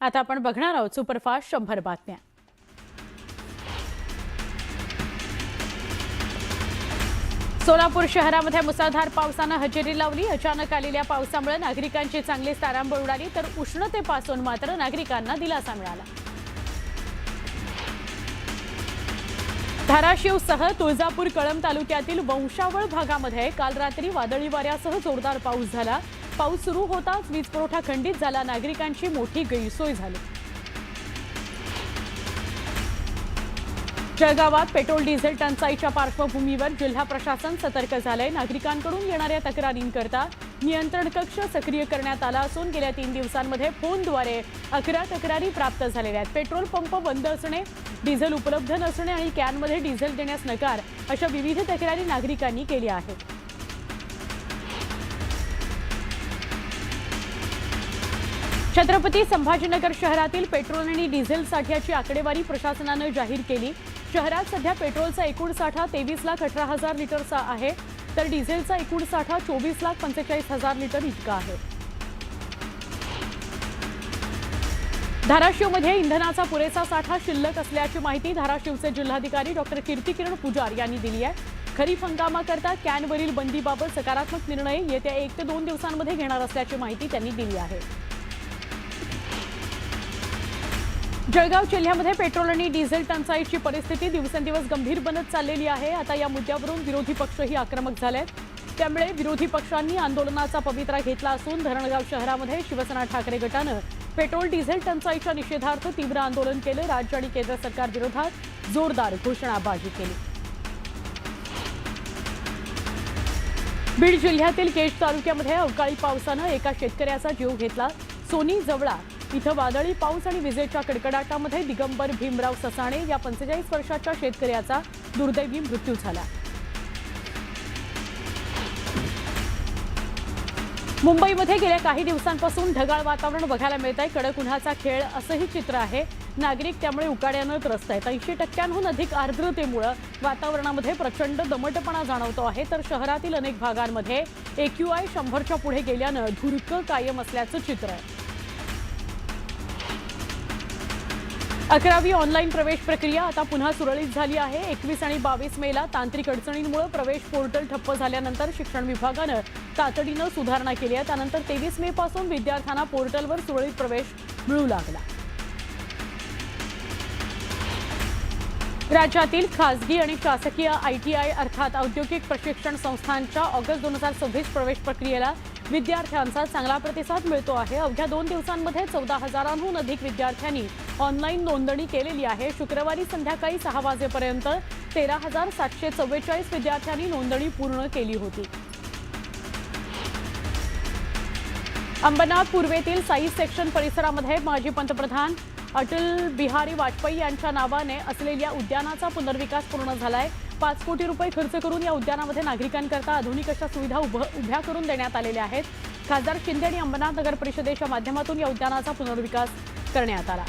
आता आपण बघणार आहोत सुपरफास्ट 100 बातम्या। सोलापूर शहरामध्ये मुसळधार पावसाने हजेरी लावली। अचानक आलेल्या पावसामुळे नागरिकांची चांगलीच तारांबळ उडाली, तर उष्णतेपासून मात्र नागरिकांना दिलासा मिळाला। धाराशिवसह तुळजापूर कळंब तालुक्यातील वंशावळ भागामध्ये काल रात्री वादळी वाऱ्यासह जोरदार पाऊस झाला। पाऊस सुरू होताच वीज पुरवठा खंडित झाला, नागरिकांची मोठी गैरसोय झाली। जळगावात पेट्रोल डिझेल टंचाईच्या पार्श्वभूमीवर जिल्हा प्रशासन सतर्क झालंय। नागरिकांकडून येणाऱ्या तक्रारींकरता नियंत्रण कक्ष सक्रिय करण्यात आला असून गेल्या 3 दिवसांमध्ये फोनद्वारे 11 तक्रारी प्राप्त झालेल्या आहेत। पेट्रोल पंप बंद असणे, डिझेल उपलब्ध नसणे आणि कॅनमध्ये डिझेल देण्यास नकार अशा विविध तक्रारी नागरिकांनी केल्या आहेत। छत्रपती संभाजीनगर शहरातील पेट्रोल आणि डिझेल साठ्याची आकडेवारी प्रशासनाने जाहीर केली। शहरात सध्या पेट्रोलचा एकूण साठा 23,18,000 लिटरचा आहे, तर डिझेलचा एकूण साठा 24,45,000 लिटर इतका आहे। धाराशिवमध्ये इंधनाचा पुरेसा साठा शिल्लक असल्याची माहिती धाराशिवचे जिल्हाधिकारी डॉक्टर कीर्तिकिरण पुजार यांनी दिली आहे। खरीप हंगामाकरता कॅनवरील बंदीबाबत सकारात्मक निर्णय येत्या 1 ते 2 दिवसांमध्ये घेणार असल्याची माहिती त्यांनी दिली आहे। जळगाव जिल्ह्यामध्ये पेट्रोल आणि डिझेल टंचाईची परिस्थिती दिवसेंदिवस गंभीर बनत चाललेली आहे। आता या मुद्द्यावरून विरोधी पक्षही आक्रमक झालेत, त्यामुळे विरोधी पक्षांनी आंदोलनाचा पवित्रा घेतला असून धरणगाव शहरामध्ये शिवसेना ठाकरे गटानं पेट्रोल डिझेल टंचाईच्या निषेधार्थ तीव्र आंदोलन केलं। राज्य आणि केंद्र सरकार विरोधात जोरदार घोषणाबाजी केली। बीड जिल्ह्यातील केज तालुक्यामध्ये अवकाळी पावसानं एका शेतकऱ्याचा जीव घेतला। सोनी जवळा इथं वादळी पाऊस आणि विजेच्या कडकडाटामध्ये दिगंबर भीमराव ससाणे या 45 वर्षाच्या शेतकऱ्याचा दुर्दैवी मृत्यू झाला। मुंबईमध्ये गेल्या काही दिवसांपासून ढगाळ वातावरण बघायला मिळत आहे। कडक उन्हाचा खेळ असंही चित्र आहे। नागरिक त्यामुळे उकाड्यानं त्रस्त आहेत। 80% अधिक आर्द्रतेमुळे वातावरणामध्ये प्रचंड दमटपणा जाणवतो आहे, तर शहरातील अनेक भागांमध्ये AQI 100च्या पुढे गेल्यानं धुरकं कायम असल्याचं चित्र आहे। 11वी ऑनलाईन प्रवेश प्रक्रिया आता पुन्हा सुरळीत झाली आहे। 21 आणि 22 मेला तांत्रिक अडचणींमुळे प्रवेश पोर्टल ठप्प झाल्यानंतर शिक्षण विभागानं तातडीनं सुधारणा केली आहे। त्यानंतर 23 मे पासून विद्यार्थ्यांना पोर्टलवर सुरळीत प्रवेश मिळू लागला। राज्यातील खासगी आणि शासकीय ITI अर्थात औद्योगिक प्रशिक्षण संस्थांच्या ऑगस्ट 2026 प्रवेश प्रक्रियेला विद्यार्थ्यांचा चांगला प्रतिसाद मिळतो आहे। अवघ्या 2 दिवसांमध्ये 14,000हून अधिक विद्यार्थ्यांनी ऑनलाईन नोंदणी केलेली आहे। शुक्रवारी संध्याकाळी 6 वाजेपर्यंत 13,744 विद्यार्थ्यांनी नोंदणी पूर्ण केली होती। अंबरनाथ पूर्वेतील साई सेक्शन परिसरामध्ये माजी पंतप्रधान अटल बिहारी वाजपेयी यांच्या नावाने असलेल्या उद्यानाचा पुनर्विकास पूर्ण झालाय। 5 कोटी रुपये खर्च करून या उद्यानामध्ये नागरिकांकरता आधुनिक अशा सुविधा उभ्या करून देण्यात आलेल्या आहेत। खासदार शिंदे आणि अंबरनाथ नगर परिषदेच्या माध्यमातून या उद्यानाचा पुनर्विकास करण्यात आला।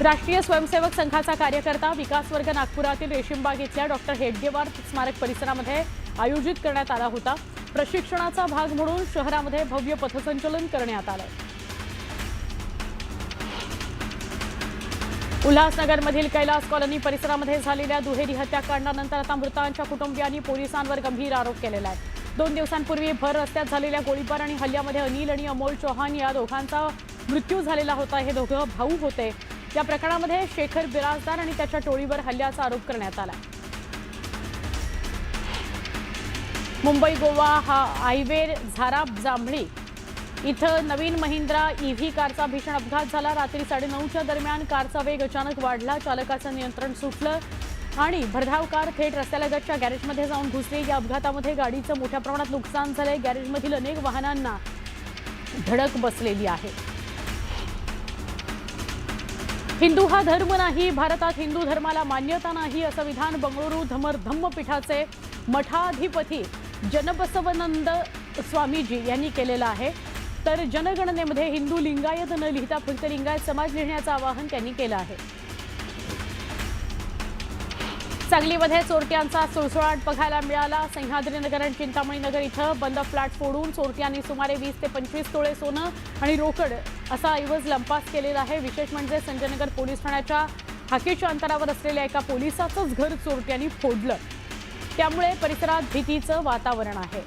राष्ट्रीय स्वयंसेवक संघाचा कार्यकर्ता विकास वर्ग नागपुरातील रेशीमबाग इथल्या डॉक्टर हेडगेवार स्मारक परिसरामध्ये आयोजित करण्यात आला होता। प्रशिक्षणाचा भाग म्हणून शहरामध्ये भव्य पथसंचलन करण्यात आलं। उल्हासनगरमधील कैलास कॉलनी परिसरामध्ये झालेल्या दुहेरी हत्याकांडानंतर आता मृतांच्या कुटुंबियांनी पोलिसांवर गंभीर आरोप केलेला आहे। 2 दिवसांपूर्वी भर रस्त्यात झालेल्या गोळीबार आणि हल्ल्यामध्ये अनिल आणि अमोल चौहान या दोघांचा मृत्यू झालेला होता। हे दोघं भाऊ होते। या प्रकरणामध्ये शेखर बिराजदार आणि त्याच्या टोळीवर हल्ल्याचा आरोप करण्यात आला। मुंबई गोवा हायवे झारा जांभळी इथं नवीन महिंद्रा EV कारचा भीषण अपघात झाला। रात्री 9:30च्या दरम्यान कारचा वेग अचानक वाढला, चालकाचं नियंत्रण सुटलं आणि भरधाव कार थेट रस्त्यालगतच्या गॅरेजमध्ये जाऊन घुसली। या अपघातामध्ये गाडीचं मोठ्या प्रमाणात नुकसान झालंय। गॅरेजमधील अनेक वाहनांना धडक बसलेली आहे। हिंदू हा धर्म नाही, भारतात हिंदू धर्माला मान्यता नाही असं विधान बंगळुरू धम्मपीठाचे मठाधिपती जनबसवनंद स्वामीजी यांनी केलेलं आहे। तर जनगणनेमध्ये हिंदू लिंगायत न लिहिता फक्त लिंगायत समाज लिहिण्याचं आवाहन त्यांनी केलं आहे। सांगलीमध्ये चोरट्यांचा सुळसुळाट बघायला मिळाला। सह्याद्रीनगर आणि चिंतामणी नगर इथं बंद फ्लॅट फोडून चोरट्यांनी सुमारे 20 ते 25 तोळे सोनं आणि रोकड असा ऐवज लंपास केलेला आहे। विशेष म्हणजे संजयनगर पोलीस ठाण्याच्या हाकेच्या अंतरावर असलेल्या एका पोलिसाचंच घर चोरट्यांनी फोडलं, त्यामुळे परिसरात भीतीचं वातावरण आहे।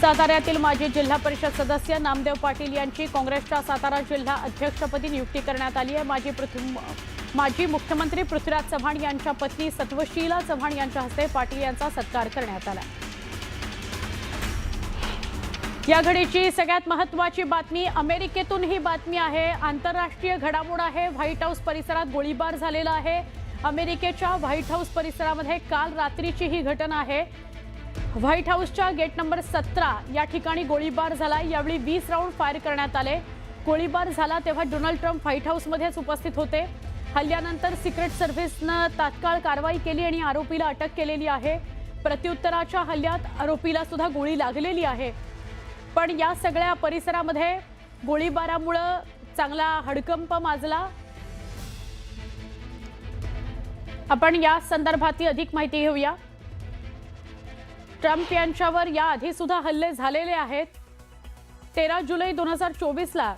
साताऱ्यातील माजी जिल्हा परिषद सदस्य नामदेव पाटील यांची काँग्रेसच्या सातारा जिल्हा अध्यक्षपदी नियुक्ती करण्यात आली आहे। माजी मुख्यमंत्री पृथ्वीराज चव्हाण यांच्या पत्नी सत्वशीला चव्हाण यांच्या हस्ते पाटील यांचा सत्कार करण्यात आला। या घडीची सगळ्यात महत्त्वाची बातमी अमेरिकेतून ही बातमी आहे। आंतरराष्ट्रीय घडामोड आहे। व्हाईट हाऊस परिसरात गोळीबार झालेला आहे। अमेरिकेच्या व्हाईट हाऊस परिसरामध्ये काल रात्रीची ही घटना आहे। व्हाईट हाऊसच्या गेट नंबर 17 या ठिकाणी गोळीबार झाला। यावेळी 20 राऊंड फायर करण्यात आले। गोळीबार झाला तेव्हा डोनाल्ड ट्रम्प व्हाईट हाऊसमध्येच उपस्थित होते। हल्ल्यानंतर सिक्रेट सर्व्हिसनं तात्काळ कारवाई केली आणि आरोपीला अटक केलेली आहे। प्रत्युत्तराच्या हल्ल्यात आरोपीला सुद्धा गोळी लागलेली आहे। पण या सगळ्या परिसरामध्ये गोळीबारामुळे चांगला हडकंप माजला। आपण या संदर्भातली अधिक माहिती घेऊया। ट्रम्प यांच्यावर या आधी सुद्धा हल्ले झालेले आहेत। 13 जुलै 2024 ला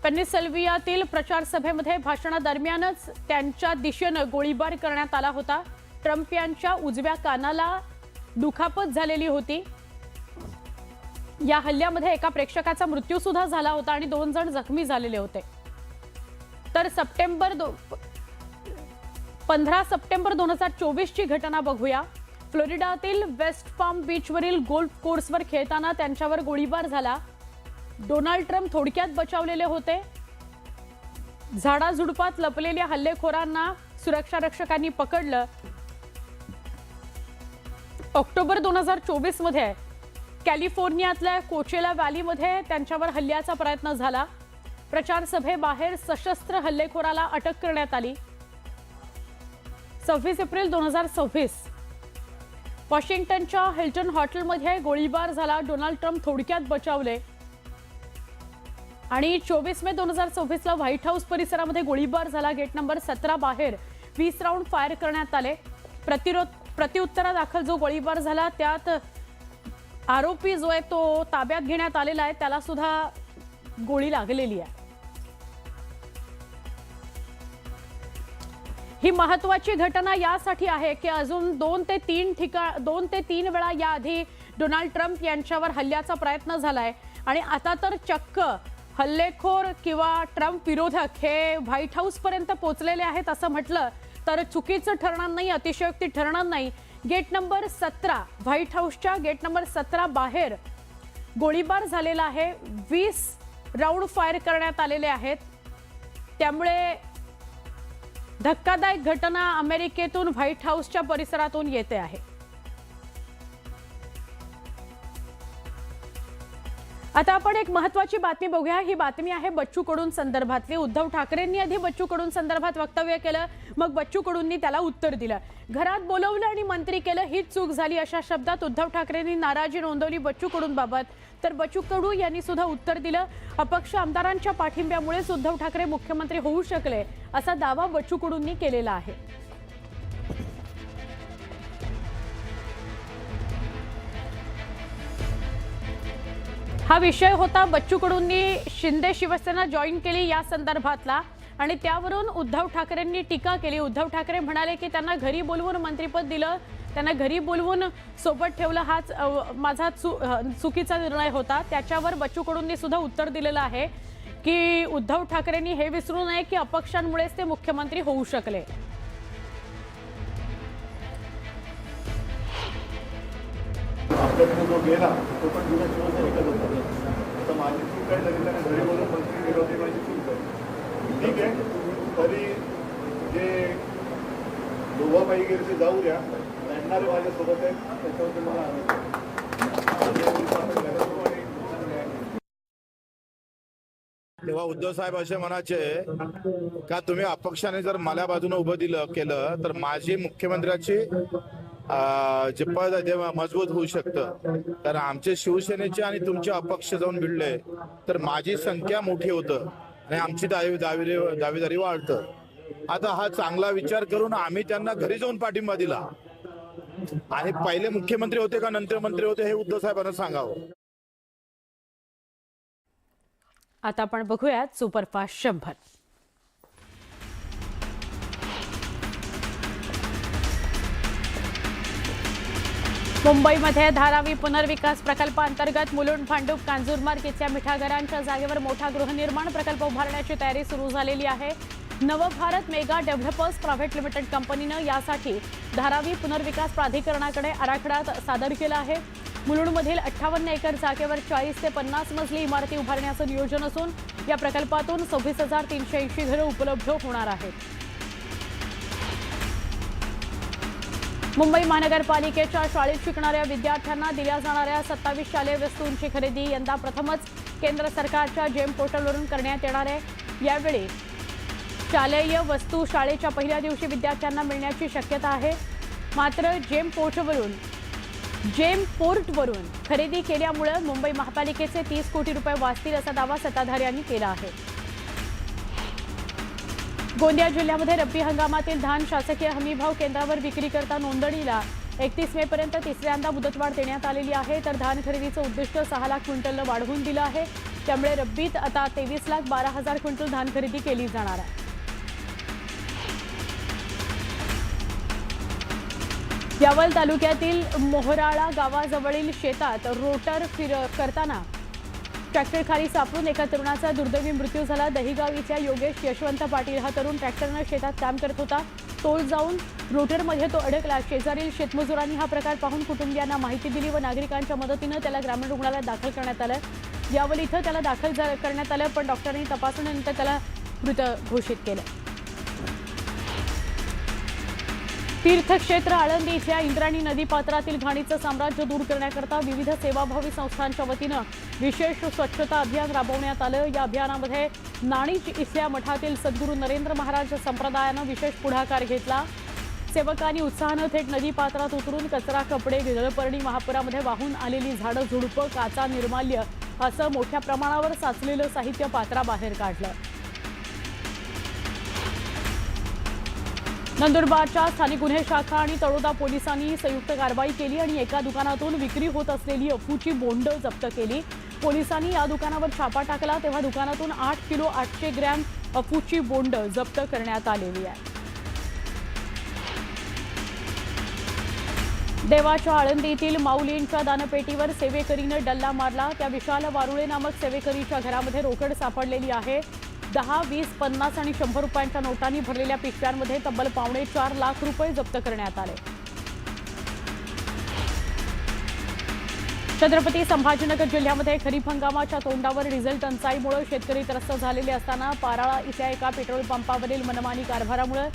पेनिसिल्व्हनियातील प्रचार सभेमध्ये भाषणादरम्यानच त्यांच्या दिशेनं गोळीबार करण्यात आला होता। ट्रम्प यांच्या उजव्या कानाला दुखापत झालेली होती। या हल्ल्यामध्ये एका प्रेक्षकाचा मृत्यू सुद्धा झाला होता आणि 2 जण जखमी झालेले होते। तर 15 सप्टेंबर 2024 ची घटना बघूया। फ्लोरिडातील वेस्ट पाम बीचवरील गोल्फ कोर्सवर खेळताना त्यांच्यावर गोळीबार झाला। डोनाल्ड ट्रम्प थोडक्यात बचावलेले होते। झाडाझुडपात लपलेल्या हल्लेखोरांना सुरक्षा रक्षकांनी पकडलं। ऑक्टोबर 2024 मध्ये कॅलिफोर्नियातल्या कोचेला व्हॅलीमध्ये त्यांच्यावर हल्ल्याचा प्रयत्न झाला। प्रचार सभेबाहेर सशस्त्र हल्लेखोराला अटक करण्यात आली। 26 एप्रिल 2026 वॉशिंग्टनच्या हिल्टन हॉटेलमध्ये गोळीबार झाला। डोनाल्ड ट्रम्प थोडक्यात बचावले आणि 24 मे 2026 ला व्हाईट हाऊस परिसरामध्ये गोळीबार झाला। गेट नंबर 17 बाहेर 20 राऊंड फायर करण्यात आले। प्रत्युत्तरादाखल जो गोळीबार झाला त्यात आरोपी जो आहे तो ताब्यात घेण्यात आलेला आहे। त्याला सुद्धा गोळी लागलेली आहे। ही महत्त्वाची घटना यासाठी आहे की अजून 2 ते 3 वेळा याआधी डोनाल्ड ट्रम्प यांच्यावर हल्ल्याचा प्रयत्न झालाय आणि आता तर चक्क हल्लेखोर किंवा ट्रम्प विरोधक हे व्हाईट हाऊस पर्यंत पोहोचलेले आहेत असं म्हटलं तर चुकीचं ठरणार नाही, अतिशयोक्ती ठरणार नाही। गेट नंबर 17 व्हाईट हाऊसच्या गेट नंबर 17 बाहेर गोळीबार झालेला आहे। 20 राऊंड फायर करण्यात आलेले आहेत। त्यामुळे धक्कादायक घटना अमेरिकेतून व्हाईट हाऊसच्या परिसरातून येते आहे। आता आपण एक महत्त्वाची बातमी बघूया। ही बातमी आहे बच्चू कडू संदर्भातली। उद्धव ठाकरेंनी आधी बच्चू कडू संदर्भात वक्तव्य केलं, मग बच्चू कडूंनी त्याला उत्तर दिलं। घरात बोलवलं आणि मंत्री केलं हीच चूक झाली अशा शब्दात उद्धव ठाकरेंनी नाराजी नोंदवली बच्चू कडूंबाबत। तर बच्चू कडू यांनी सुद्धा उत्तर दिलं। अपक्ष आमदारांच्या पाठिंब्यामुळेच उद्धव ठाकरे मुख्यमंत्री होऊ शकले असा दावा बच्चू कडूंनी केलेला आहे। हा विषय होता बच्चू कडूंनी शिंदे शिवसेना जॉईन केली या संदर्भातला आणि त्यावरून उद्धव ठाकरेंनी टीका केली। उद्धव ठाकरे म्हणाले की त्यांना घरी बोलवून मंत्रिपद दिलं, त्यांना घरी बोलवून सोबत ठेवलं, हाच माझा चुकीचा निर्णय होता। त्याच्यावर बच्चू कडूंनी सुद्धा उत्तर दिलेलं आहे की उद्धव ठाकरेंनी हे विसरू नये की अपक्षांमुळेच ते मुख्यमंत्री होऊ शकले। आपल्याकडे जो गेला तो पण जुन्या शिवसैनिकच होता। आता माझी चूक काय झाली, त्याने घरी बोलून मंत्री केलं होते, माझी चूक आहे, ठीक आहे। तरी जे लोभाबाई गेले ते जाऊ द्या, लढणारे माझ्यासोबत आहेत, त्याच्यावरती मला तेव्हा उद्धव साहेब असे म्हणायचे का तुम्ही अपक्षाने जर मला बाजूने उभं केलं तर माझी मुख्यमंत्र्याची जे पद आहे ते मजबूत होऊ शकतं। तर आमचे शिवसेनेचे आणि तुमचे अपक्ष जाऊन भिडले तर माझी संख्या मोठी होतं आणि आमची दावेदारी वाढतं। आता हा चांगला विचार करून आम्ही त्यांना घरी जाऊन पाठिंबा दिला आणि पहिले मुख्यमंत्री होते का नंतर मंत्री होते हे उद्धव साहेबांना सांगावं. आता आपण बघूयात सुपरफास्ट 100. मुंबईमध्ये धारावी पुनर्विकास प्रकल्पांतर्गत मुलुंड, भांडूप, कांजूरमार्ग इथल्या मिठागरांच्या जागेवर मोठा गृहनिर्माण प्रकल्प उभारण्याची तयारी सुरू झालेली आहे. नवभारत मेगा डेव्हलपर्स प्रायव्हेट लिमिटेड कंपनीनं यासाठी धारावी पुनर्विकास प्राधिकरणाकडे आराखडा सादर केला आहे. मुलुंडमधील 58 एकर जागेवर 40 ते 50 मजली इमारती उभारण्याचं नियोजन असून या प्रकल्पातून 26,380 घरं उपलब्ध होणार आहेत. मुंबई महानगरपालिकेच्या शाळेत शिकणाऱ्या विद्यार्थ्यांना दिल्या जाणाऱ्या 27 शालेय वस्तूंची खरेदी यंदा प्रथमच केंद्र सरकारच्या जेम पोर्टलवरून करण्यात येणार आहे. यावेळी शालेय वस्तू शाळेच्या पहिल्या दिवशी विद्यार्थ्यांना मिळण्याची शक्यता आहे. मात्र जेम पोर्टवरून खरेदी केल्यामुळे मुंबई महापालिकेचे 30 कोटी रुपये वाचतील असा दावा सत्ताधाऱ्यांनी केला आहे. गोंदिया जिल्ह्यामध्ये रब्बी हंगामातील धान शासकीय हमीभाव केंद्रावर विक्रीकरता नोंदणीला 31 मे पर्यंत तिसऱ्यांदा मुदतवाढ देण्यात आलेली आहे. तर धान खरेदीचं उद्दिष्ट 6 लाख क्विंटलनं वाढवून दिलं आहे. त्यामुळे रब्बीत आता 23,12,000 क्विंटल धान खरेदी केली जाणार आहे. यावल तालुक्यातील मोहराळा गावाजवळील शेतात रोटर करताना ट्रॅक्टर खाली सापडून एका तरुणाचा दुर्दैवी मृत्यू झाला. दहिगाव इथल्या योगेश यशवंत पाटील हा तरुण ट्रॅक्टरनं शेतात काम करत होता. तोल जाऊन रोटरमध्ये तो अडकला. शेजारील शेतमजुरांनी हा प्रकार पाहून कुटुंबियांना माहिती दिली व नागरिकांच्या मदतीनं त्याला ग्रामीण रुग्णालयात दाखल करण्यात आलं. यावल इथं त्याला दाखल करण्यात आलं, पण डॉक्टरांनी तपासणीनंतर त्याला मृत घोषित केलं. तीर्थक्षेत्र आळंदी इथल्या इंद्रायणी नदीपात्रातील घाणीचं साम्राज्य दूर करण्याकरता विविध सेवाभावी संस्थांच्या वतीनं विशेष स्वच्छता अभियान राबवण्यात आलं. या अभियानामध्ये नाणीज इथल्या मठातील सद्गुरू नरेंद्र महाराज संप्रदायानं विशेष पुढाकार घेतला. सेवकांनी उत्साहानं थेट नदीपात्रात उतरून कचरा, कपडे, जलपर्णी, महापुरामध्ये वाहून आलेली झाडं, झुडपं, काचा, निर्माल्य असं मोठ्या प्रमाणावर साचलेलं साहित्य पात्राबाहेर काढलं. नंदुरबारच्या स्थानिक गुन्हे शाखा आणि तळोदा पोलिसांनी संयुक्त कारवाई केली आणि एका दुकानातून विक्री होत असलेली अफूची बोंड जप्त केली. पोलिसांनी या दुकानावर छापा टाकला तेव्हा दुकानातून 8 किलो 800 ग्रॅम अफूची बोंड जप्त करण्यात आलेली आहे. देवाच्या आळंदीतील माऊलींच्या दानपेटीवर सेवेकरीनं डल्ला मारला. त्या विशाल वारुळे नामक सेवेकरीच्या घरामध्ये रोकड सापडलेली आहे. 10, 20, 50 आणि 100 रुपयांच्या नोटांनी भरलेल्या पिशव्यांमध्ये तब्बल 4.25 लाख रुपये जप्त करण्यात आले. छत्रपती संभाजीनगर जिल्ह्यामध्ये खरीप हंगामाच्या तोंडावर डिझेल टंचाईमुळे शेतकरी त्रस्त झालेले असताना पाराळा इथल्या एका पेट्रोल पंपावरील मनमानी कारभारामुळे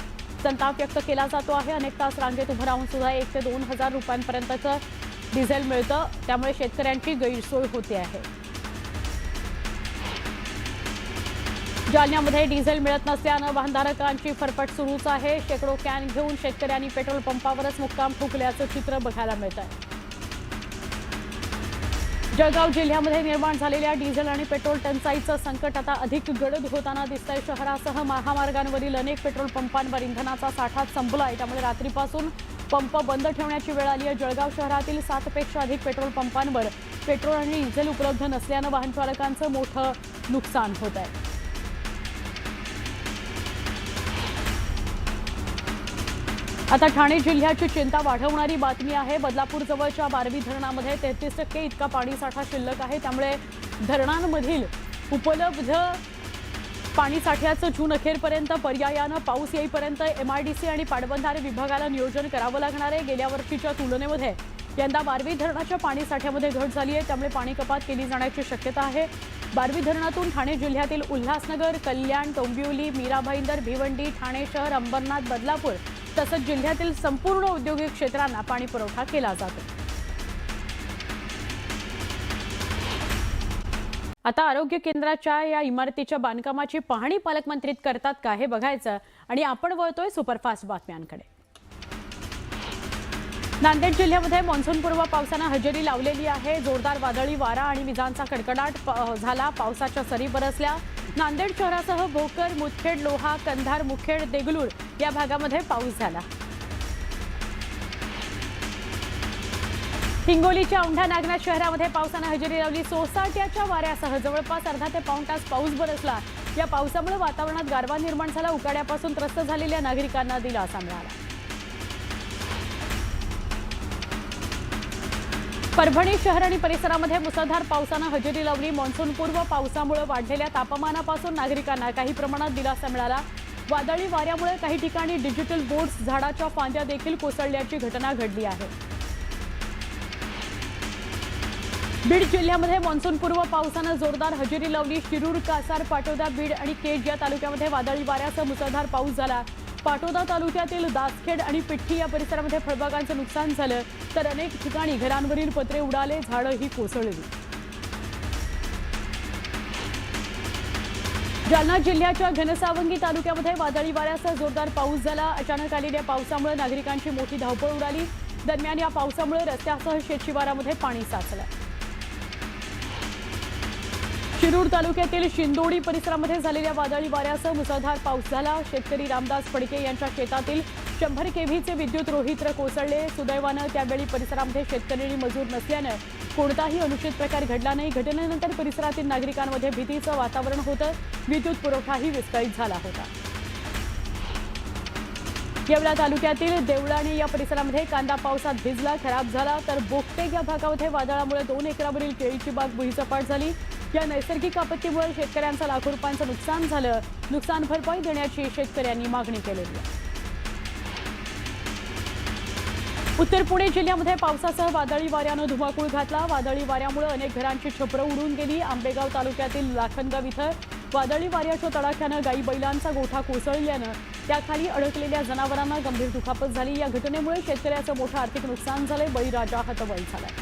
संताप व्यक्त केला जातो आहे. अनेक तास रांगेत उभं राहून सुद्धा 1 ते 2,000 रुपयांपर्यंतचं डिझेल मिळतं. त्यामुळे शेतकऱ्यांची गैरसोय होते आहे. जालन्यामध्ये डिझेल मिळत नसल्यानं वाहनधारकांची फरफट सुरूच आहे. शेकडो कॅन घेऊन शेतकऱ्यांनी पेट्रोल पंपावरच मुक्काम ठोकल्याचं चित्र बघायला मिळत आहे. जळगाव जिल्ह्यामध्ये निर्माण झालेल्या डिझेल आणि पेट्रोल टंचाईचं संकट आता अधिक गडद होताना दिसतंय. शहरासह महामार्गांवरील अनेक पेट्रोल पंपांवर इंधनाचा साठा संपलाय. त्यामुळे रात्रीपासून पंप बंद ठेवण्याची वेळ आली आहे. जळगाव शहरातील 7 पेक्षा अधिक पेट्रोल पंपांवर पेट्रोल आणि डिझेल उपलब्ध नसल्यानं वाहनचालकांचं मोठं नुकसान होत आहे. आता ठाणे जिल्ह्याची चिंता वाढवणारी बातमी आहे. बदलापूर जवळच्या बारवी धरणामध्ये 33% इतका पाणीसाठा शिल्लक आहे. त्यामुळे धरणांमधील उपलब्ध पाणीसाठ्याचं जून अखेरपर्यंत पर्यायानं पाऊस येईपर्यंत MIDC आणि पाटबंधारे विभागाला नियोजन करावं लागणार आहे. गेल्या वर्षीच्या तुलनेमध्ये यंदा बारवी धरणाच्या पाणीसाठ्यामध्ये घट झाली आहे. त्यामुळे पाणी कपात केली जाण्याची शक्यता आहे. बारवी धरणातून ठाणे जिल्ह्यातील उल्हासनगर, कल्याण, डोंबिवली, मीरा भाईंदर, भिवंडी, ठाणे शहर, अंबरनाथ, बदलापूर तसंच जिल्ह्यातील संपूर्ण औद्योगिक क्षेत्रांना पाणी पुरवठा केला जातो. आता आरोग्य केंद्राच्या या इमारतीच्या बांधकामाची पाहणी पालकमंत्रीत करतात का हे बघायचं आणि आपण वळतोय सुपरफास्ट बातम्यांकडे. नांदेड जिल्ह्यामध्ये मान्सूनपूर्व पावसानं हजेरी लावलेली आहे. जोरदार वादळी वारा आणि विजांचा कडकडाट झाला. पावसाच्या सरी बरसल्या. नांदेड शहरासह भोकर, मुदखेड, लोहा, कंधार, मुखेड, देगलूर या भागामध्ये पाऊस झाला. हिंगोलीच्या औंढा नागनाथ शहरामध्ये पावसाने हजेरी लावली. सोसाट्याच्या वाऱ्यासह जवळपास अर्धा ते पाऊण तास पाऊस बरसला. या पावसामुळे वातावरणात गारवा निर्माण झाला. उकाड्यापासून त्रस्त झालेल्या नागरिकांना दिलासा मिळाला. परभणी शहर आणि परिसरामध्ये मुसळधार पावसाने हजेरी लावली. मान्सूनपूर्व पावसामुळे वाढलेल्या तापमानापासून नागरिकांना काही प्रमाणात दिलासा मिळाला. वादळी वाऱ्यामुळे काही ठिकाणी डिजिटल बोर्ड्स, झाडाच्या फांद्या देखील कोसळल्याची घटना घडली आहे. बीड जिल्ह्यामध्ये मान्सूनपूर्व पावसानं जोरदार हजेरी लावली. शिरूर, कासार, पाटोदा, बीड आणि केज या तालुक्यामध्ये वादळी वाऱ्यासह मुसळधार पाऊस झाला. पाटोदा तालुक्यातील दासखेड आणि पिठ्ठी या परिसरामध्ये फळबागांचं नुकसान झालं, तर अनेक ठिकाणी घरांवरील पत्रे उडाले, झाडंही कोसळली. जालना जिल्ह्याच्या घनसावंगी तालुक्यामध्ये वादळी वाऱ्यासह जोरदार पाऊस झाला. अचानक आलेल्या पावसामुळे नागरिकांची मोठी धावपळ उडाली. दरम्यान या पावसामुळे रस्त्यासह शेतशिवारामध्ये पाणी साचलं. शिरूर तालुक्यातील शिंदोडी परिसरामध्ये झालेल्या वादळी वाऱ्यासह मुसळधार पाऊस झाला. शेतकरी रामदास फडके यांच्या शेतातील 100 केव्हीचे विद्युत रोहित्र कोसळले. सुदैवानं त्यावेळी परिसरामध्ये शेतकरी आणि मजूर नसल्यानं कोणताही अनुचित प्रकार घडला नाही. घटनेनंतर परिसरातील नागरिकांमध्ये भीतीचं वातावरण होतं. विद्युत पुरवठाही विस्कळीत झाला होता. येवला तालुक्यातील देवळाणे या परिसरामध्ये कांदा पावसात भिजला, खराब झाला, तर बोगटेक या भागामध्ये वादळामुळे 2 एकरावरील केळीची बाग भुईसपाट झाली. या नैसर्गिक आपत्तीमुळे शेतकऱ्यांचं लाखो रुपयांचं नुकसान झालं. नुकसान भरपाई देण्याची शेतकऱ्यांनी मागणी केलेली आहे. उत्तर पुणे जिल्ह्यामध्ये पावसासह वादळी वाऱ्यानं धुमाकूळ घातला. वादळी वाऱ्यामुळे अनेक घरांची छपरं उडून गेली. आंबेगाव तालुक्यातील लाखनगाव इथं वादळी वाऱ्याच्या तडाख्यानं गाई बैलांचा गोठा कोसळल्यानं त्याखाली अडकलेल्या जनावरांना गंभीर दुखापत झाली. या घटनेमुळे शेतकऱ्याचं मोठं आर्थिक नुकसान झालंय. बळीराजा हतबल झालाय.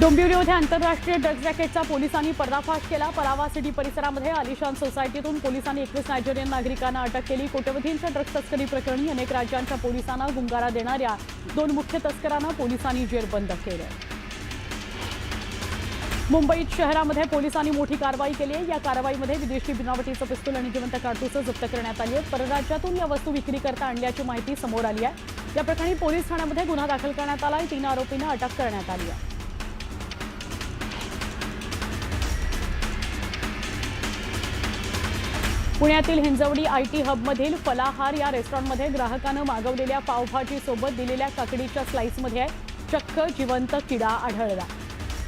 डोंबिवलीमध्ये आंतरराष्ट्रीय ड्रग्ज रॅकेटचा पोलिसांनी पर्दाफाश केला. परावा सिटी परिसरामध्ये आलिशान सोसायटीतून पोलिसांनी 21 नायजेरियन नागरिकांना अटक केली. कोट्यवधींच्या ड्रग्ज तस्करी प्रकरणी अनेक राज्यांच्या पोलिसांना गुंगारा देणाऱ्या 2 मुख्य तस्करांना पोलिसांनी जेरबंद केलं. मुंबईत शहरामध्ये पोलिसांनी मोठी कारवाई केली आहे. या कारवाईमध्ये विदेशी बनावटीचं पिस्तूल आणि जिवंत काडतुसं जप्त करण्यात आली आहेत. परराज्यातून या वस्तू विक्रीकरता आणल्याची माहिती समोर आली आहे. या प्रकरणी पोलीस ठाण्यामध्ये गुन्हा दाखल करण्यात आला आहे. 3 आरोपींना अटक करण्यात आली आहे. पुण्यातील हिंजवडी आयटी हबमधील फलाहार या रेस्टॉरंटमध्ये ग्राहकानं मागवलेल्या पावभाजीसोबत दिलेल्या काकडीच्या स्लाईसमध्ये चक्क जिवंत किडा आढळला.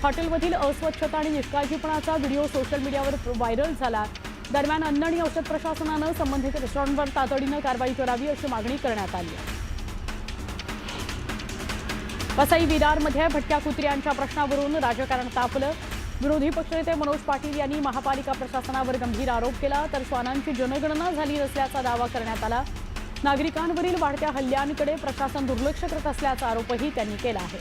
हॉटेलमधील अस्वच्छता आणि निष्काळजीपणाचा व्हिडिओ सोशल मीडियावर व्हायरल झाला. दरम्यान अन्न आणि औषध प्रशासनानं संबंधित रेस्टॉरंटवर तातडीनं कारवाई करावी अशी मागणी करण्यात आली आहे. वसई विरारमध्ये भटक्या कुत्र्यांच्या प्रश्नावरून राजकारण तापलं. विरोधी पक्षनेते मनोज पाटील यांनी महापालिका प्रशासनावर गंभीर आरोप केला, तर श्वानांची जनगणना झाली नसल्याचा दावा करण्यात आला. नागरिकांवरील वाढत्या हल्ल्यांकडे प्रशासन दुर्लक्ष करत असल्याचा आरोपही त्यांनी केला आहे.